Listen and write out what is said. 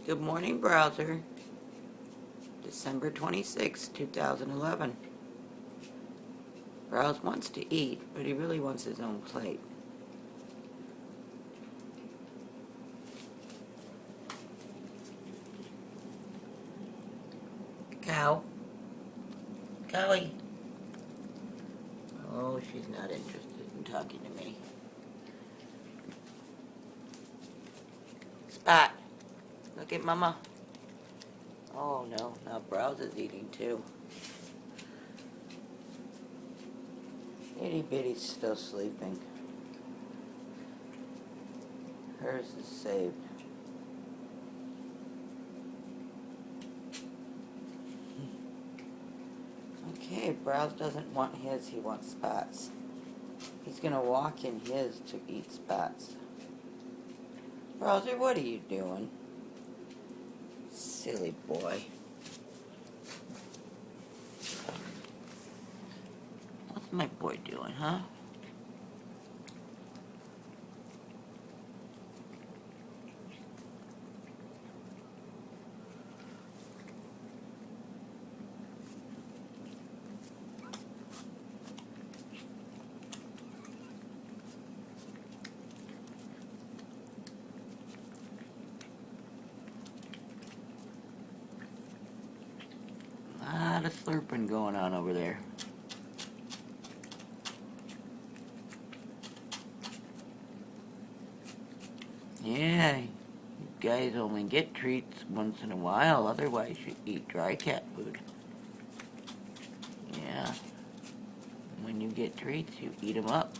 Good morning, browser. December 26, 2011. Browse wants to eat, but he really wants his own plate. Cow. Cowie. Oh, she's not interested in talking to me. Spot. Look at Mama. Oh no, now Browse is eating too. Itty Bitty's still sleeping. Hers is saved. Okay, Browse doesn't want his, he wants Spot's. He's gonna walk in his to eat Spot's. Browser, what are you doing? Silly boy. What's my boy doing, huh? A lot of slurping going on over there. Yeah, you guys only get treats once in a while, otherwise you eat dry cat food. Yeah, when you get treats, you eat them up.